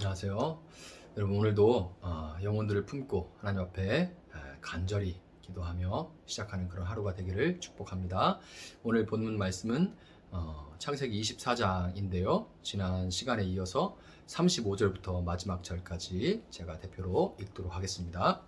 안녕하세요. 여러분 오늘도 영혼들을 품고 하나님 앞에 간절히 기도하며 시작하는 그런 하루가 되기를 축복합니다. 오늘 본문 말씀은 창세기 24장인데요. 지난 시간에 이어서 35절부터 마지막 절까지 제가 대표로 읽도록 하겠습니다.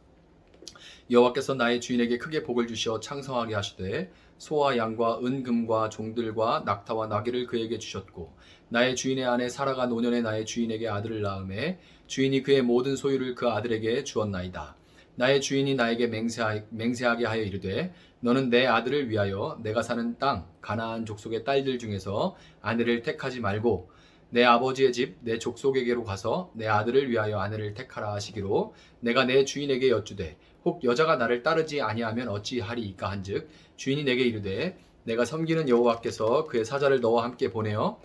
여호와께서 나의 주인에게 크게 복을 주시어 창성하게 하시되 소와 양과 은금과 종들과 낙타와 나귀를 그에게 주셨고 나의 주인의 아내 사라가 노년에 나의 주인에게 아들을 낳음에 주인이 그의 모든 소유를 그 아들에게 주었나이다. 나의 주인이 나에게 맹세하게 하여 이르되 너는 내 아들을 위하여 내가 사는 땅 가나안 족속의 딸들 중에서 아내를 택하지 말고 내 아버지의 집 내 족속에게로 가서 내 아들을 위하여 아내를 택하라 하시기로 내가 내 주인에게 여쭈되 혹 여자가 나를 따르지 아니하면 어찌하리이까 한즉 주인이 내게 이르되 내가 섬기는 여호와께서 그의 사자를 너와 함께 보내어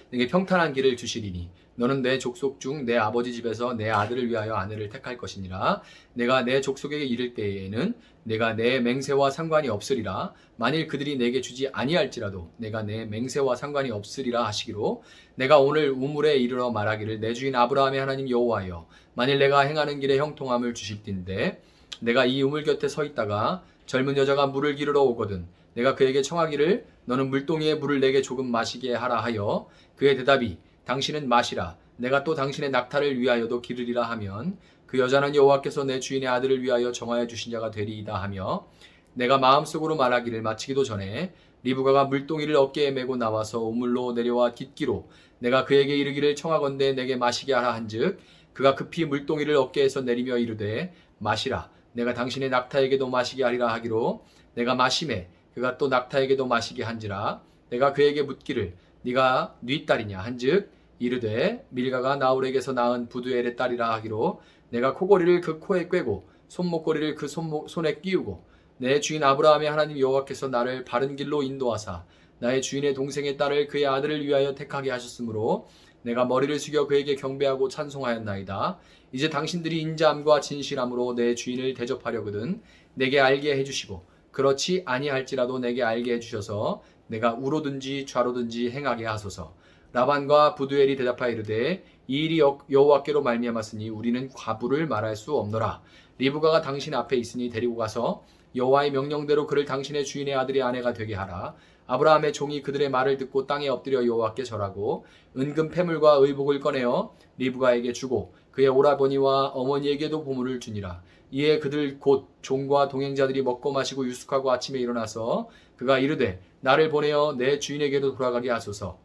내게 평탄한 길을 주시리니 너는 내 족속 중 내 아버지 집에서 내 아들을 위하여 아내를 택할 것이니라. 내가 내 족속에게 이를 때에는 내가 내 맹세와 상관이 없으리라. 만일 그들이 내게 주지 아니할지라도 내가 내 맹세와 상관이 없으리라 하시기로 내가 오늘 우물에 이르러 말하기를 내 주인 아브라함의 하나님 여호와여 만일 내가 행하는 길에 형통함을 주실진데 내가 이 우물 곁에 서 있다가 젊은 여자가 물을 기르러 오거든 내가 그에게 청하기를 너는 물동이의 물을 내게 조금 마시게 하라 하여 그의 대답이 당신은 마시라 내가 또 당신의 낙타를 위하여도 기르리라 하면 그 여자는 여호와께서 내 주인의 아들을 위하여 정하여 주신 자가 되리이다 하며 내가 마음속으로 말하기를 마치기도 전에 리브가가 물동이를 어깨에 메고 나와서 우물로 내려와 깃기로 내가 그에게 이르기를 청하건대 내게 마시게 하라 한즉 그가 급히 물동이를 어깨에서 내리며 이르되 마시라 내가 당신의 낙타에게도 마시게 하리라 하기로 내가 마시매 그가 또 낙타에게도 마시게 한지라 내가 그에게 묻기를 네가 네 딸이냐 한즉 이르되 밀가가 나홀에게서 낳은 부두엘의 딸이라 하기로 내가 코고리를 그 코에 꿰고 손목고리를 그 손에 끼우고 내 주인 아브라함의 하나님 여호와께서 나를 바른 길로 인도하사 나의 주인의 동생의 딸을 그의 아들을 위하여 택하게 하셨으므로 내가 머리를 숙여 그에게 경배하고 찬송하였나이다. 이제 당신들이 인자함과 진실함으로 내 주인을 대접하려거든 내게 알게 해주시고 그렇지 아니할지라도 내게 알게 해주셔서 내가 우로든지 좌로든지 행하게 하소서. 라반과 부두엘이 대답하여 이르되 이 일이 여호와께로 말미암았으니 우리는 과부를 말할 수 없노라. 리브가가 당신 앞에 있으니 데리고 가서 여호와의 명령대로 그를 당신의 주인의 아들의 아내가 되게 하라. 아브라함의 종이 그들의 말을 듣고 땅에 엎드려 여호와께 절하고 은금 패물과 의복을 꺼내어 리브가에게 주고 그의 오라버니와 어머니에게도 보물을 주니라. 이에 그들 곧 종과 동행자들이 먹고 마시고 유숙하고 아침에 일어나서 그가 이르되 나를 보내어 내 주인에게도 돌아가게 하소서.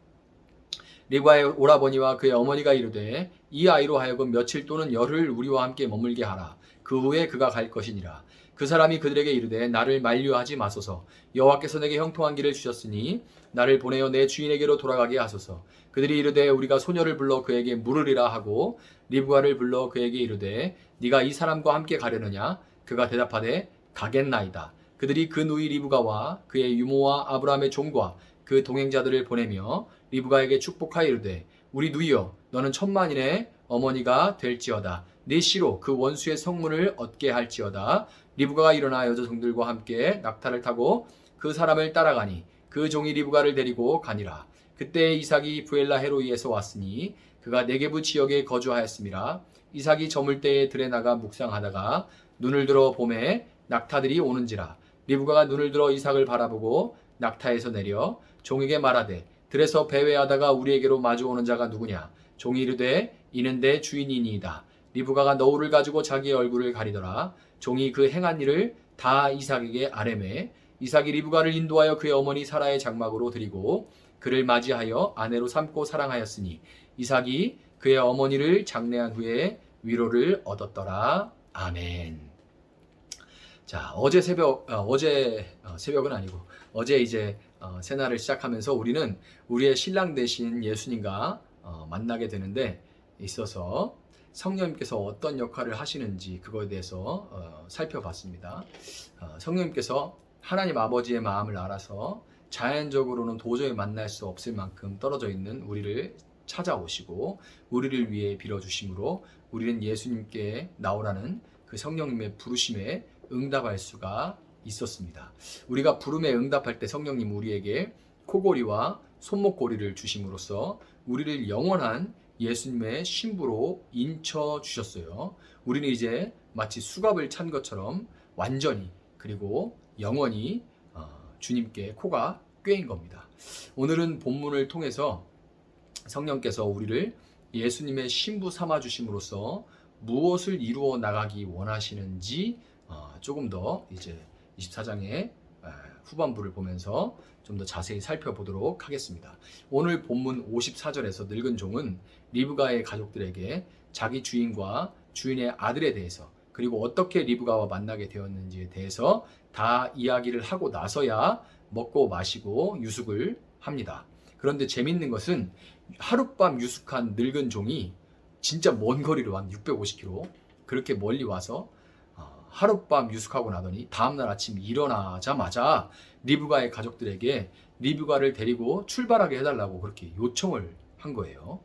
리브가의 오라버니와 그의 어머니가 이르되 이 아이로 하여금 며칠 또는 열흘 우리와 함께 머물게 하라. 그 후에 그가 갈 것이니라. 그 사람이 그들에게 이르되 나를 만류하지 마소서. 여호와께서 내게 형통한 길을 주셨으니 나를 보내어 내 주인에게로 돌아가게 하소서. 그들이 이르되 우리가 소녀를 불러 그에게 물으리라 하고 리브가를 불러 그에게 이르되 네가 이 사람과 함께 가려느냐? 그가 대답하되 가겠나이다. 그들이 그 누이 리브가와 그의 유모와 아브라함의 종과 그 동행자들을 보내며 리브가에게 축복하여 이르되 우리 누이여 너는 천만인의 어머니가 될지어다. 네 씨로 그 원수의 성문을 얻게 할지어다. 리브가가 일어나 여자종들과 함께 낙타를 타고 그 사람을 따라가니 그 종이 리브가를 데리고 가니라. 그때 이삭이 부엘라 헤로이에서 왔으니 그가 네게부 지역에 거주하였음이라. 이삭이 저물 때에 들에 나가 묵상하다가 눈을 들어 보매 낙타들이 오는지라. 리브가가 눈을 들어 이삭을 바라보고 낙타에서 내려 종에게 말하되 들에서 배회하다가 우리에게로 마주오는 자가 누구냐? 종이 이르되 이는 내 주인이니이다. 리브가가 너울을 가지고 자기의 얼굴을 가리더라. 종이 그 행한 일을 다 이삭에게 아뢰매 이삭이 리브가를 인도하여 그의 어머니 사라의 장막으로 드리고 그를 맞이하여 아내로 삼고 사랑하였으니 이삭이 그의 어머니를 장례한 후에 위로를 얻었더라. 아멘. 자, 어제 새벽은 아니고 어제 이제 새날을 시작하면서 우리는 우리의 신랑 되신 예수님과 만나게 되는데 있어서 성령님께서 어떤 역할을 하시는지 그거에 대해서 살펴봤습니다. 성령님께서 하나님 아버지의 마음을 알아서 자연적으로는 도저히 만날 수 없을 만큼 떨어져 있는 우리를 찾아오시고 우리를 위해 빌어주심으로 우리는 예수님께 나오라는 그 성령님의 부르심에 응답할 수가 있었습니다. 우리가 부름에 응답할 때 성령님 우리에게 코고리와 손목고리를 주심으로써 우리를 영원한 예수님의 신부로 인쳐 주셨어요. 우리는 이제 마치 수갑을 찬 것처럼 완전히 그리고 영원히 주님께 코가 꿰인 겁니다. 오늘은 본문을 통해서 성령께서 우리를 예수님의 신부 삼아 주심으로써 무엇을 이루어 나가기 원하시는지 조금 더 이제 24장의 후반부를 보면서 좀 더 자세히 살펴보도록 하겠습니다. 오늘 본문 54절에서 늙은 종은 리브가의 가족들에게 자기 주인과 주인의 아들에 대해서 그리고 어떻게 리브가와 만나게 되었는지에 대해서 다 이야기를 하고 나서야 먹고 마시고 유숙을 합니다. 그런데 재밌는 것은 하룻밤 유숙한 늙은 종이 진짜 먼 거리로 한 650km 그렇게 멀리 와서 하룻밤 유숙하고 나더니 다음날 아침 일어나자마자 리브가의 가족들에게 리브가를 데리고 출발하게 해달라고 그렇게 요청을 한 거예요.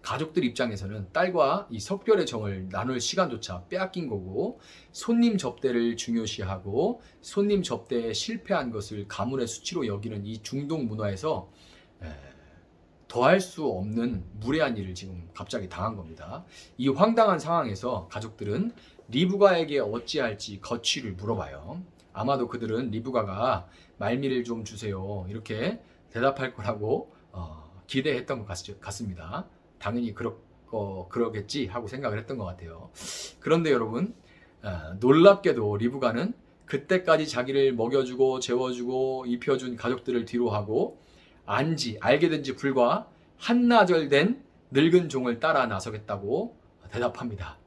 가족들 입장에서는 딸과 이 석별의 정을 나눌 시간조차 빼앗긴 거고 손님 접대를 중요시하고 손님 접대에 실패한 것을 가문의 수치로 여기는 이 중동 문화에서 더할 수 없는 무례한 일을 지금 갑자기 당한 겁니다. 이 황당한 상황에서 가족들은 리브가에게 어찌할지 거취를 물어봐요. 아마도 그들은 리브가가 말미를 좀 주세요 이렇게 대답할 거라고 기대했던 것 같습니다. 당연히 그러겠지 하고 생각을 했던 것 같아요. 그런데 여러분 놀랍게도 리브가는 그때까지 자기를 먹여주고 재워주고 입혀준 가족들을 뒤로하고 알게 된 지 불과 한나절 된 늙은 종을 따라 나서겠다고 대답합니다.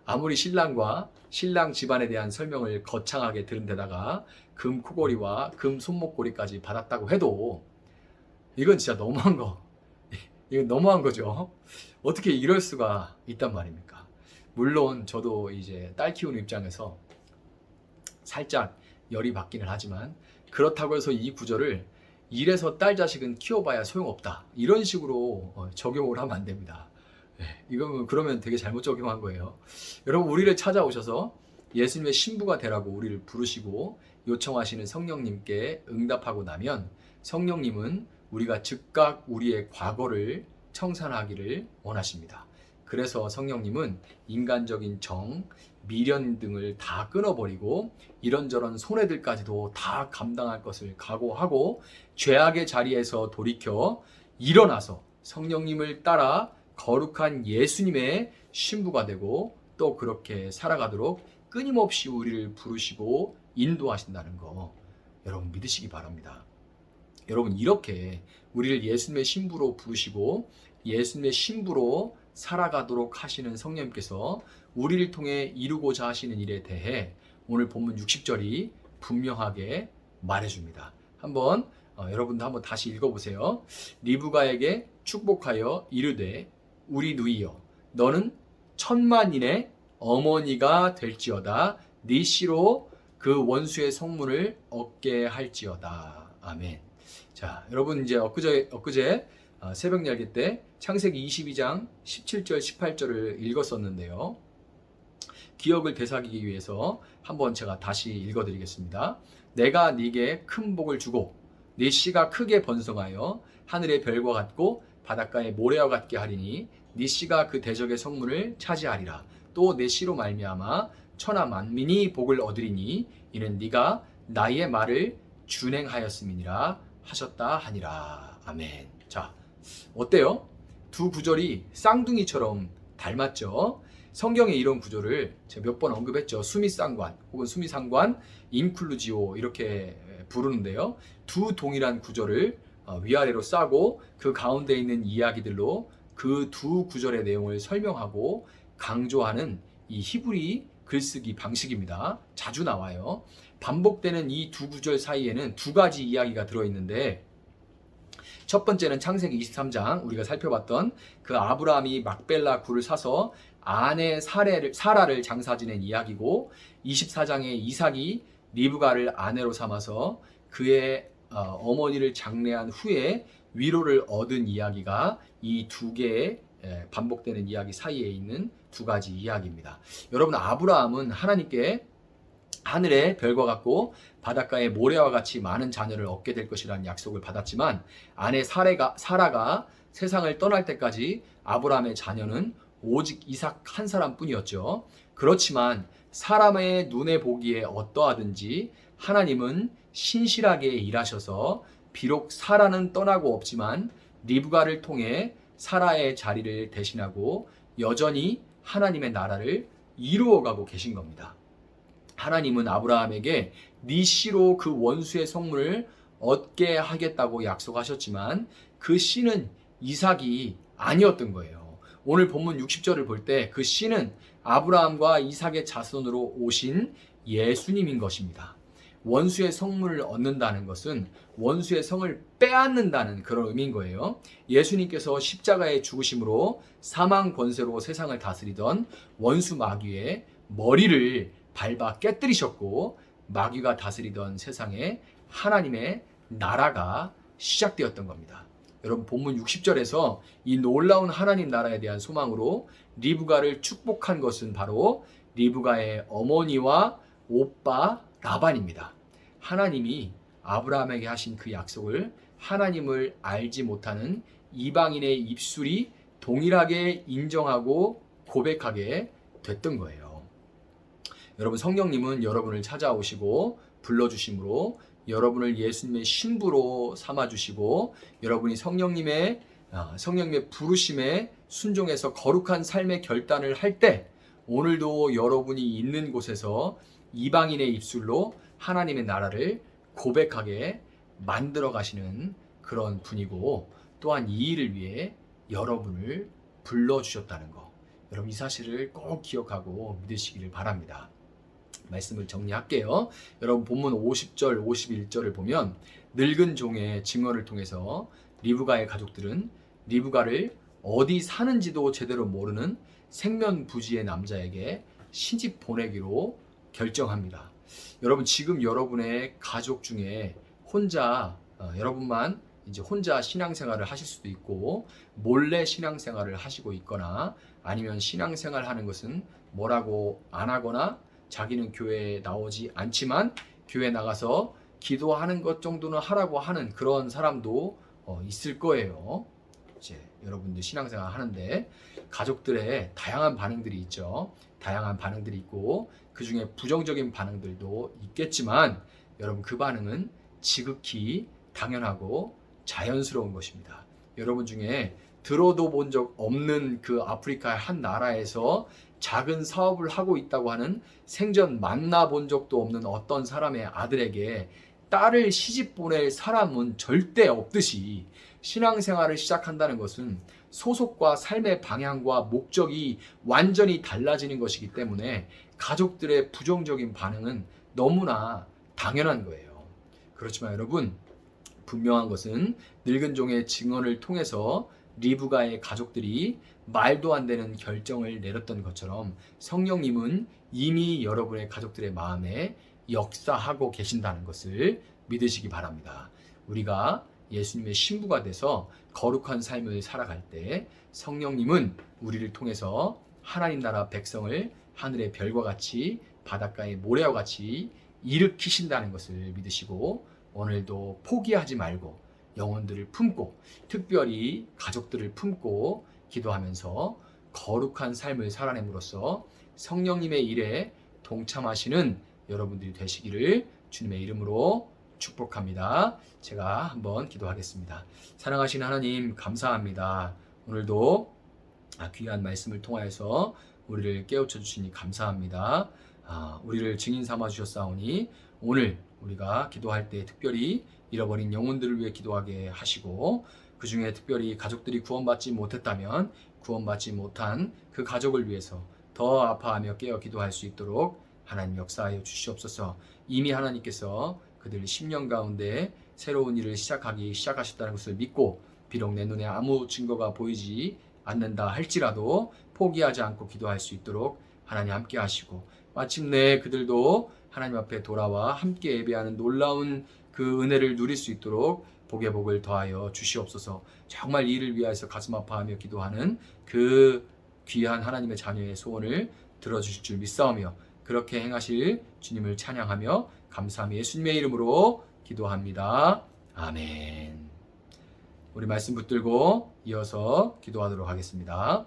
아무리 신랑과 신랑 집안에 대한 설명을 거창하게 들은 데다가 금 코걸이와 금 손목걸이까지 받았다고 해도 이건 진짜 이건 너무한 거죠. 어떻게 이럴 수가 있단 말입니까? 물론 저도 이제 딸 키우는 입장에서 살짝 열이 받기는 하지만 그렇다고 해서 이 구절을 이래서 딸 자식은 키워봐야 소용없다 이런 식으로 적용을 하면 안 됩니다. 이건 그러면 되게 잘못 적용한 거예요. 여러분 우리를 찾아오셔서 예수님의 신부가 되라고 우리를 부르시고 요청하시는 성령님께 응답하고 나면 성령님은 우리가 즉각 우리의 과거를 청산하기를 원하십니다. 그래서 성령님은 인간적인 정, 미련 등을 다 끊어버리고 이런저런 손해들까지도 다 감당할 것을 각오하고 죄악의 자리에서 돌이켜 일어나서 성령님을 따라 거룩한 예수님의 신부가 되고 또 그렇게 살아가도록 끊임없이 우리를 부르시고 인도하신다는 거 여러분 믿으시기 바랍니다. 여러분 이렇게 우리를 예수님의 신부로 부르시고 예수님의 신부로 살아가도록 하시는 성령님께서 우리를 통해 이루고자 하시는 일에 대해 오늘 본문 60절이 분명하게 말해줍니다. 한번 여러분도 한번 다시 읽어보세요. 리브가에게 축복하여 이르되 우리 누이여 너는 천만인의 어머니가 될지어다 네 씨로 그 원수의 성문을 얻게 할지어다. 아멘. 자, 여러분 이제 엊그제 새벽 열기 때 창세기 22장 17절 18절을 읽었었는데요. 기억을 되살리기 위해서 한번 제가 다시 읽어드리겠습니다. 내가 네게 큰 복을 주고 네 씨가 크게 번성하여 하늘의 별과 같고 바닷가의 모래와 같게 하리니 네 씨가 그 대적의 성문을 차지하리라. 또 내 씨로 말미암아 천하 만민이 복을 얻으리니 이는 네가 나의 말을 준행하였음이니라 하셨다 하니라. 아멘. 자, 어때요? 두 구절이 쌍둥이처럼 닮았죠? 성경의 이런 구조를 제가 몇 번 언급했죠. 수미쌍관 혹은 수미상관, 인클루지오 이렇게 부르는데요. 두 동일한 구절을 위아래로 싸고 그 가운데 있는 이야기들로 그 두 구절의 내용을 설명하고 강조하는 이 히브리 글쓰기 방식입니다. 자주 나와요. 반복되는 이 두 구절 사이에는 두 가지 이야기가 들어있는데 첫 번째는 창세기 23장 우리가 살펴봤던 그 아브라함이 막벨라 굴을 사서 아내 사라를 장사 지낸 이야기고 24장의 이삭이 리브가를 아내로 삼아서 그의 어머니를 장례한 후에 위로를 얻은 이야기가 이 두 개의 반복되는 이야기 사이에 있는 두 가지 이야기입니다. 여러분 아브라함은 하나님께 하늘의 별과 같고 바닷가의 모래와 같이 많은 자녀를 얻게 될 것이라는 약속을 받았지만 아내 사라가 세상을 떠날 때까지 아브라함의 자녀는 오직 이삭 한 사람뿐이었죠. 그렇지만 사람의 눈에 보기에 어떠하든지 하나님은 신실하게 일하셔서 비록 사라는 떠나고 없지만 리브가를 통해 사라의 자리를 대신하고 여전히 하나님의 나라를 이루어가고 계신 겁니다. 하나님은 아브라함에게 네 씨로 그 원수의 성문을 얻게 하겠다고 약속하셨지만 그 씨는 이삭이 아니었던 거예요. 오늘 본문 60절을 볼 때 그 씨는 아브라함과 이삭의 자손으로 오신 예수님인 것입니다. 원수의 성문을 얻는다는 것은 원수의 성을 빼앗는다는 그런 의미인 거예요. 예수님께서 십자가의 죽으심으로 사망 권세로 세상을 다스리던 원수 마귀의 머리를 밟아 깨뜨리셨고 마귀가 다스리던 세상에 하나님의 나라가 시작되었던 겁니다. 여러분 본문 60절에서 이 놀라운 하나님 나라에 대한 소망으로 리브가를 축복한 것은 바로 리브가의 어머니와 오빠 라반입니다. 하나님이 아브라함에게 하신 그 약속을 하나님을 알지 못하는 이방인의 입술이 동일하게 인정하고 고백하게 됐던 거예요. 여러분 성령님은 여러분을 찾아오시고 불러주심으로 여러분을 예수님의 신부로 삼아주시고 여러분이 성령님의 부르심에 순종해서 거룩한 삶의 결단을 할 때 오늘도 여러분이 있는 곳에서 이방인의 입술로 하나님의 나라를 고백하게 만들어 가시는 그런 분이고 또한 이 일을 위해 여러분을 불러주셨다는 거 여러분 이 사실을 꼭 기억하고 믿으시기를 바랍니다. 말씀을 정리할게요. 여러분 본문 50절 51절을 보면 늙은 종의 증언을 통해서 리브가의 가족들은 리브가를 어디 사는지도 제대로 모르는 생면부지의 남자에게 시집 보내기로 결정합니다. 여러분 지금 여러분의 가족 중에 혼자 여러분만 이제 혼자 신앙생활을 하실 수도 있고 몰래 신앙생활을 하시고 있거나 아니면 신앙생활 하는 것은 뭐라고 안 하거나 자기는 교회에 나오지 않지만 교회 나가서 기도하는 것 정도는 하라고 하는 그런 사람도 있을 거예요. 이제 여러분들 신앙생활 하는데 가족들의 다양한 반응들이 있죠. 다양한 반응들이 있고 그 중에 부정적인 반응들도 있겠지만 여러분 그 반응은 지극히 당연하고 자연스러운 것입니다. 여러분 중에 들어도 본 적 없는 그 아프리카의 한 나라에서 작은 사업을 하고 있다고 하는 생전 만나본 적도 없는 어떤 사람의 아들에게 딸을 시집 보낼 사람은 절대 없듯이 신앙생활을 시작한다는 것은 소속과 삶의 방향과 목적이 완전히 달라지는 것이기 때문에 가족들의 부정적인 반응은 너무나 당연한 거예요. 그렇지만 여러분 분명한 것은 늙은 종의 증언을 통해서 리브가의 가족들이 말도 안 되는 결정을 내렸던 것처럼 성령님은 이미 여러분의 가족들의 마음에 역사하고 계신다는 것을 믿으시기 바랍니다. 우리가 예수님의 신부가 돼서 거룩한 삶을 살아갈 때 성령님은 우리를 통해서 하나님 나라 백성을 하늘의 별과 같이 바닷가의 모래와 같이 일으키신다는 것을 믿으시고 오늘도 포기하지 말고 영혼들을 품고 특별히 가족들을 품고 기도하면서 거룩한 삶을 살아냄으로써 성령님의 일에 동참하시는 여러분들이 되시기를 주님의 이름으로 축복합니다. 제가 한번 기도하겠습니다. 사랑하신 하나님 감사합니다. 오늘도 귀한 말씀을 통하여서 우리를 깨우쳐 주시니 감사합니다. 우리를 증인 삼아 주셨사오니 오늘 우리가 기도할 때 특별히 잃어버린 영혼들을 위해 기도하게 하시고 그 중에 특별히 가족들이 구원받지 못했다면 구원받지 못한 그 가족을 위해서 더 아파하며 깨어 기도할 수 있도록 하나님 역사하여 주시옵소서. 이미 하나님께서 그들 10년 가운데 새로운 일을 시작하셨다는 것을 믿고 비록 내 눈에 아무 증거가 보이지 않는다 할지라도 포기하지 않고 기도할 수 있도록 하나님 함께 하시고 마침내 그들도 하나님 앞에 돌아와 함께 예배하는 놀라운 그 은혜를 누릴 수 있도록 복의 복을 더하여 주시옵소서. 정말 이 일을 위하여서 가슴 아파하며 기도하는 그 귀한 하나님의 자녀의 소원을 들어주실 줄 믿사오며 그렇게 행하실 주님을 찬양하며 감사하며 예수님의 이름으로 기도합니다. 아멘. 우리 말씀 붙들고 이어서 기도하도록 하겠습니다.